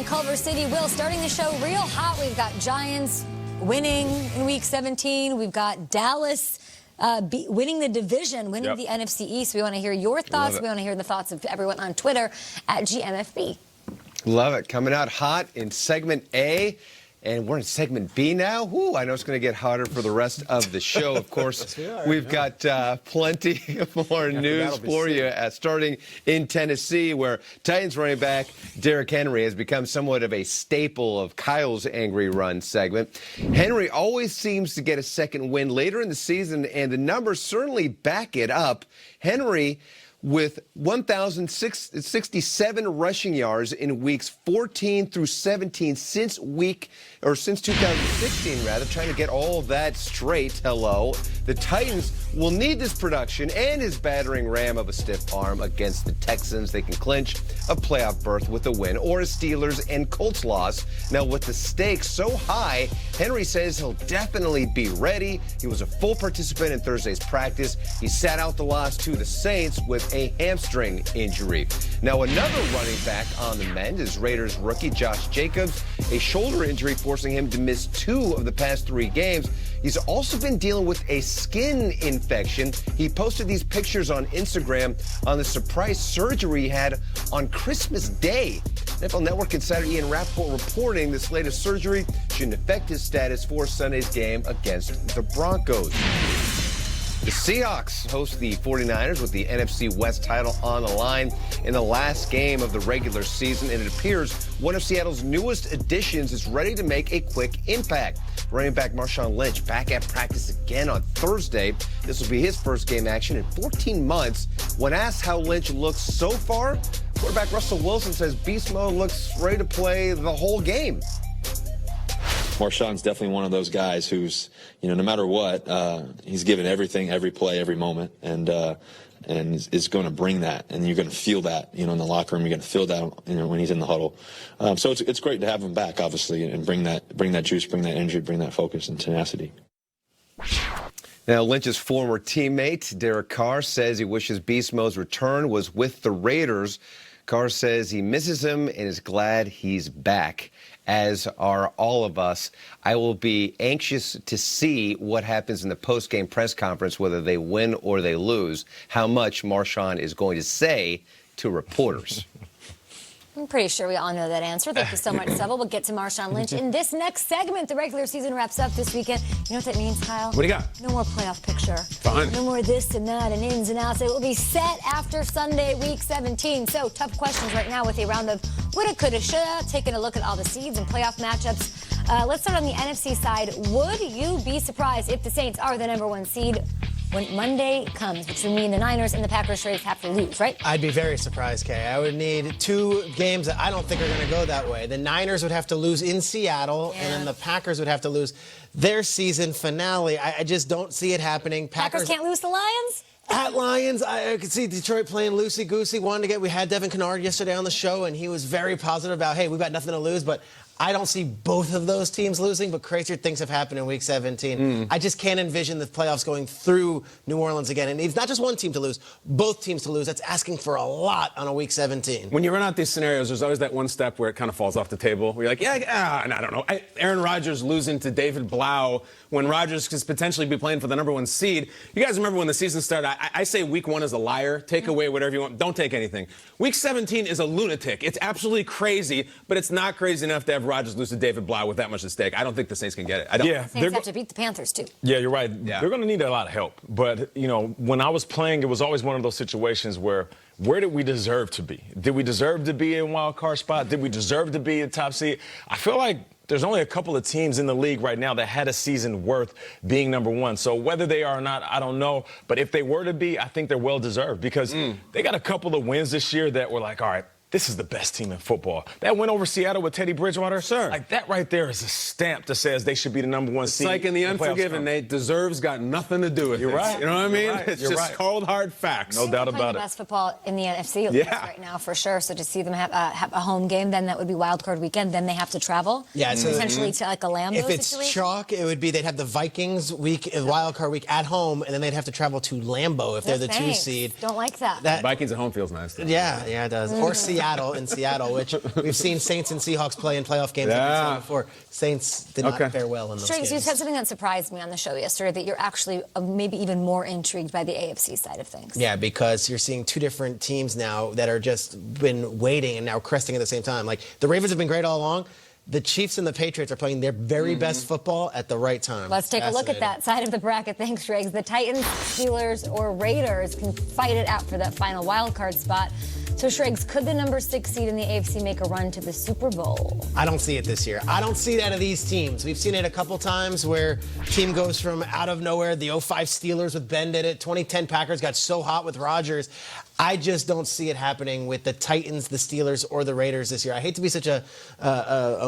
Culver City. Will, starting the show real hot. We've got Giants winning in Week 17. We've got Dallas winning the division, winning the NFC East. We want to hear your thoughts. We want to hear the thoughts of everyone on Twitter at GMFB. Love it. Coming out hot in segment A. And we're in segment B now. Woo, I know it's going to get hotter for the rest of the show. Of course, we've got plenty more news for you starting in Tennessee, where Titans running back Derrick Henry has become somewhat of a staple of Kyle's Angry Run segment. Henry always seems to get a second win later in the season, and the numbers certainly back it up. Henry with 1,067 rushing yards in weeks 14 through 17 since 2016, rather, trying to get all of that straight. Hello. The Titans will need this production and his battering ram of a stiff arm against the Texans. They can clinch a playoff berth with a win, or a Steelers and Colts loss. Now, with the stakes so high, Henry says he'll definitely be ready. He was a full participant in Thursday's practice. He sat out the loss to the Saints with a hamstring injury. Now, another running back on the mend is Raiders rookie Josh Jacobs, a shoulder injury forcing him to miss 2 of the past 3 games. He's also been dealing with a skin infection. He posted these pictures on Instagram on the surprise surgery he had on Christmas Day. NFL Network insider Ian Rappaport reporting this latest surgery shouldn't affect his status for Sunday's game against the Broncos. The Seahawks host the 49ers with the NFC West title on the line in the last game of the regular season, and it appears one of Seattle's newest additions is ready to make a quick impact. Running back Marshawn Lynch back at practice again on Thursday. This will be his first game action in 14 months. When asked how Lynch looks so far, quarterback Russell Wilson says beast mode looks ready to play the whole game. Marshawn's definitely one of those guys who's, no matter what, he's given everything, every play, every moment, and is going to bring that, and you're going to feel that, in the locker room. You're going to feel that, when he's in the huddle. So it's great to have him back, obviously, and bring that juice, bring that energy, bring that focus and tenacity. Now, Lynch's former teammate Derek Carr says he wishes Beast Mode's return was with the Raiders. Carr says he misses him and is glad he's back, as are all of us. I will be anxious to see what happens in the post-game press conference, whether they win or they lose, how much Marshawn is going to say to reporters. I'm pretty sure we all know that answer. Thank you so much, Seville. We'll get to Marshawn Lynch in this next segment. The regular season wraps up this weekend. You know what that means, Kyle? What do you got? No more playoff picture. Fine. No more this and that and ins and outs. It will be set after Sunday, Week 17. So, tough questions right now with a round of woulda, coulda, shoulda, taking a look at all the seeds and playoff matchups. Let's start on the NFC side. Would you be surprised if the Saints are the #1 seed when Monday comes, which would mean the Niners and the Packers race have to lose, right? I'd be very surprised, Kay. I would need 2 games that I don't think are going to go that way. The Niners would have to lose in Seattle, and then the Packers would have to lose their season finale. I just don't see it happening. Packers can't lose the Lions? At Lions, I could see Detroit playing loosey-goosey. We had Devin Kennard yesterday on the show, and he was very positive about, hey, we've got nothing to lose, but I don't see both of those teams losing, but crazier things have happened in Week 17. I just can't envision the playoffs going through New Orleans again. And it's not just one team to lose, both teams to lose. That's asking for a lot on a Week 17. When you run out these scenarios, there's always that one step where it kind of falls off the table. Where you're like, and I don't know. Aaron Rodgers losing to David Blau when Rodgers could potentially be playing for the #1 seed. You guys remember when the season started, I say Week 1 is a liar. Take away whatever you want. Don't take anything. Week 17 is a lunatic. It's absolutely crazy, but it's not crazy enough to have Rodgers lose to David Blau with that much at stake. I don't think the Saints can get it. I don't. Yeah, Saints have to beat the Panthers, too. Yeah, you're right. Yeah. They're going to need a lot of help. But, when I was playing, it was always one of those situations where did we deserve to be? Did we deserve to be in wild card spot? Did we deserve to be a top seed? I feel like there's only a couple of teams in the league right now that had a season worth being #1. So whether they are or not, I don't know. But if they were to be, I think they're well-deserved because they got a couple of wins this year that were like, all right, this is the best team in football. That win over Seattle with Teddy Bridgewater, like that right there is a stamp that says they should be the #1 seed. It's like in The Unforgiven, Nate, deserves got nothing to do with it. You're right. You know what I mean? Right. It's just cold, hard facts. No doubt about the it. best football in the NFC right now, for sure. So to see them have a home game, then that would be wild card weekend. Then they have to travel. Yeah, so potentially to like a Lambeau If it's situation. chalk, it would be they'd have the Vikings wild card week at home, and then they'd have to travel to Lambeau if they're the 2 seed. Don't like that. Vikings at home feels nice, though. Yeah, it does. Or Seattle. Seattle in Seattle, which we've seen Saints and Seahawks play in playoff games before. Saints did not fare well in those games. You said something that surprised me on the show yesterday, that you're actually maybe even more intrigued by the AFC side of things. Yeah, because you're seeing two different teams now that are just been waiting and now cresting at the same time. Like, the Ravens have been great all along. The Chiefs and the Patriots are playing their very best football at the right time. Let's take a look at that side of the bracket. Thanks, Schrager. The Titans, Steelers, or Raiders can fight it out for that final wild card spot. So, Schrager, could the number 6 seed in the AFC make a run to the Super Bowl? I don't see it this year. I don't see it out of these teams. We've seen it a couple times where team goes from out of nowhere. The 05 Steelers with Ben did it. 2010 Packers got so hot with Rodgers. I just don't see it happening with the Titans, the Steelers, or the Raiders this year. I hate to be such a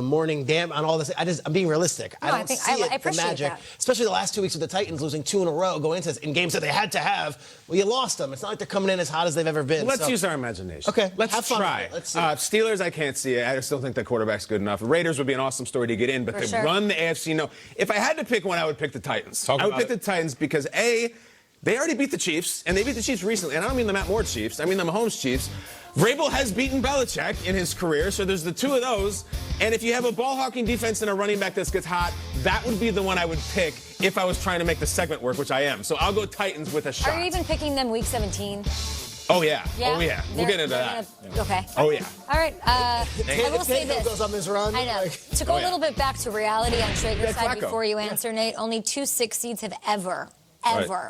morning damn on all this. I'm being realistic. No, I don't see it, the magic. That. Especially the last 2 weeks with the Titans losing 2 in a row, going into in games that they had to have. Well, you lost them. It's not like they're coming in as hot as they've ever been. Let's use our imagination. Okay, let's have fun try. Let's see. Steelers, I can't see it. I still think the quarterback's good enough. Raiders would be an awesome story to get in, but they run the AFC. No, if I had to pick one, I would pick the Titans. I would pick the Titans because they already beat the Chiefs, and they beat the Chiefs recently. And I don't mean the Matt Moore Chiefs. I mean the Mahomes Chiefs. Vrabel has beaten Belichick in his career, so there's the two of those. And if you have a ball-hawking defense and a running back that gets hot, that would be the one I would pick if I was trying to make the segment work, which I am. So I'll go Titans with a shot. Are you even picking them Week 17? Oh, yeah. Oh, yeah. We'll get into that. Okay. Oh, yeah. All right. I will say this. Goes on this run, I know. To go a little bit back to reality on Schrager's side before you answer, Nate, only 2 6 seeds have ever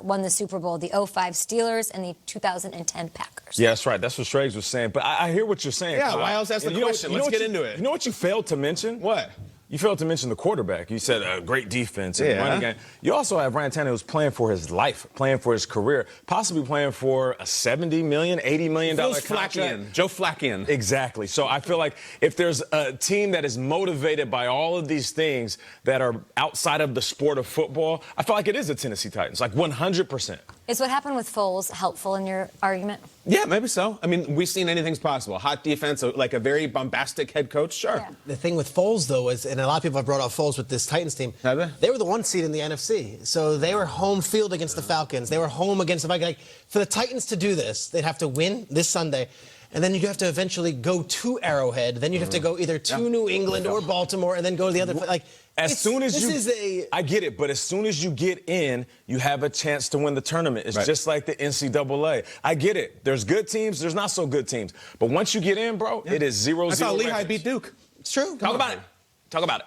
won the Super Bowl, the 05 Steelers and the 2010 Packers. Yeah, that's right. That's what Schrager was saying. But I hear what you're saying. Yeah, why else ask the question? Let's get into it. You know what you failed to mention? What? You failed to mention the quarterback. You said a great defense and running game. You also have Ryan Tannehill, who's playing for his life, playing for his career, possibly playing for a $70 million, $80 million contract. Joe Flaccian. Exactly. So I feel like if there's a team that is motivated by all of these things that are outside of the sport of football, I feel like it is the Tennessee Titans, like 100%. Is what happened with Foles helpful in your argument? Yeah, maybe so. I mean, we've seen anything's possible. Hot defense, like a very bombastic head coach, sure. Yeah. The thing with Foles, though, is, and a lot of people have brought up Foles with this Titans team, they were the 1 seed in the NFC. So they were home field against the Falcons. They were home against the Vikings. Like, for the Titans to do this, they'd have to win this Sunday. And then you'd have to eventually go to Arrowhead. Then you'd have to go either to New England or Baltimore and then go to the other. Like, I get it, but as soon as you get in, you have a chance to win the tournament. It's just like the NCAA. I get it. There's good teams, there's not so good teams. But once you get in, bro, it is 0-0. That's how Lehigh beat Duke. It's true. Talk about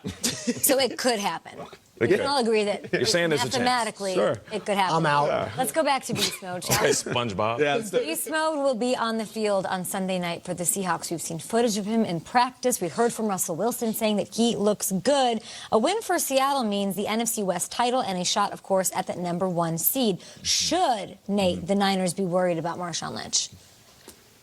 it. So it could happen. We can all agree that you're saying there's a chance. Mathematically, it could happen. I'm out. Let's go back to beast mode, shall we? Okay, SpongeBob. Beast mode will be on the field on Sunday night for the Seahawks. We've seen footage of him in practice. We heard from Russell Wilson saying that he looks good. A win for Seattle means the NFC West title and a shot, of course, at that number 1 seed. Should, Nate, the Niners be worried about Marshawn Lynch?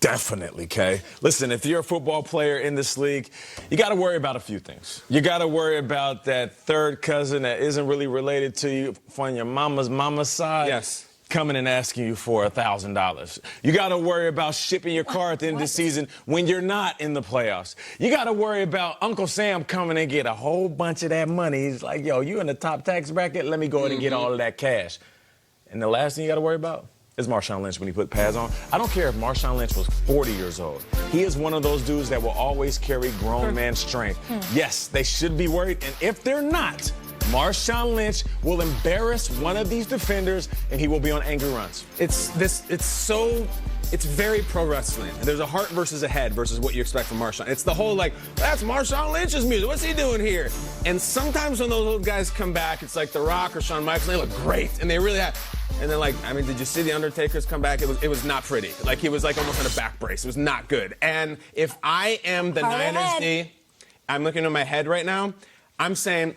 Definitely, Kay. Listen, if you're a football player in this league, you got to worry about a few things. You got to worry about that third cousin that isn't really related to you from your mama's side. Yes. Coming and asking you for $1,000. You got to worry about shipping your car at the end of the season when you're not in the playoffs. You got to worry about Uncle Sam coming and get a whole bunch of that money. He's like, yo, you in the top tax bracket? Let me go ahead and get all of that cash. And the last thing you got to worry about is Marshawn Lynch when he put pads on. I don't care if Marshawn Lynch was 40 years old. He is one of those dudes that will always carry grown man strength. Yes, they should be worried. And if they're not, Marshawn Lynch will embarrass one of these defenders, and he will be on angry runs. It's very pro wrestling. There's a heart versus a head versus what you expect from Marshawn. It's the whole, like, that's Marshawn Lynch's music. What's he doing here? And sometimes when those old guys come back, it's like The Rock or Shawn Michaels, and they look great, and they really have. And then, like, I mean, did you see The Undertaker's come back? It was not pretty. Like, he was, like, almost in a back brace. It was not good. And if I am the Niners D, I'm looking at my head right now, I'm saying,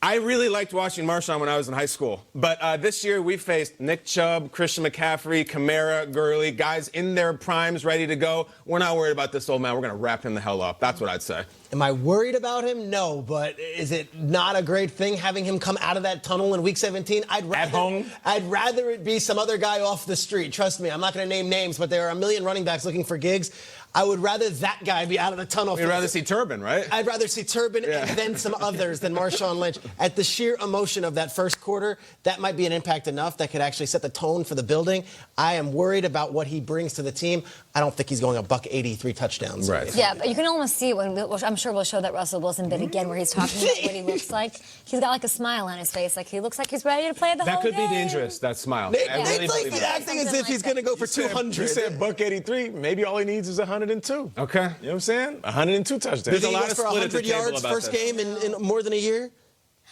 I really liked watching Marshawn when I was in high school. But this year, we faced Nick Chubb, Christian McCaffrey, Kamara, Gurley, guys in their primes, ready to go. We're not worried about this old man. We're going to wrap him the hell up. That's what I'd say. Am I worried about him? No, but is it not a great thing having him come out of that tunnel in Week 17? I'd rather it be some other guy off the street. Trust me, I'm not going to name names, but there are a million running backs looking for gigs. I would rather that guy be out of the tunnel. You'd rather see Turbin, right? I'd rather see Turbin and then some others than Marshawn Lynch. At the sheer emotion of that first quarter, that might be an impact enough that could actually set the tone for the building. I am worried about what he brings to the team. I don't think he's going $183 touchdowns. Right. Yeah, but you can almost see it when I'm sure we'll show that Russell Wilson bit again where he's talking about what he looks like. He's got like a smile on his face, like he looks like he's ready to play the whole That could be game. dangerous, that smile. It's I really like believe he's that. acting as if he's going to go for 200. You said $183. Maybe all he needs is 102. Okay. You know what I'm saying? 102 touchdowns. There's a He lot went of for split at the 100 table yards about first this. game in more than a year.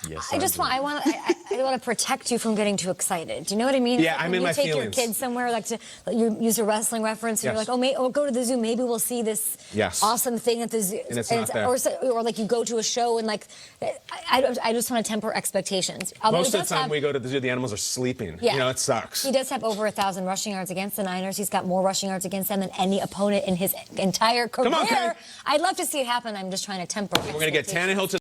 Yes, I want to protect you from getting too excited. Do you know what I mean? Yeah, It's like I'm when in you my take feelings. your kids somewhere, like you use a wrestling reference, and Yes. you're like, oh, go to the zoo. Maybe we'll see this Yes. awesome thing at the zoo. And it's not there. Or like you go to a show and like, I just want to temper expectations. Although Most he of the does time have- we go to the zoo, the animals are sleeping. Yeah. You know, it sucks. He does have over 1,000 rushing yards against the Niners. He's got more rushing yards against them than any opponent in his entire career. Come on, Kay. I'd love to see it happen. I'm just trying to temper. We're going to get Tannehill to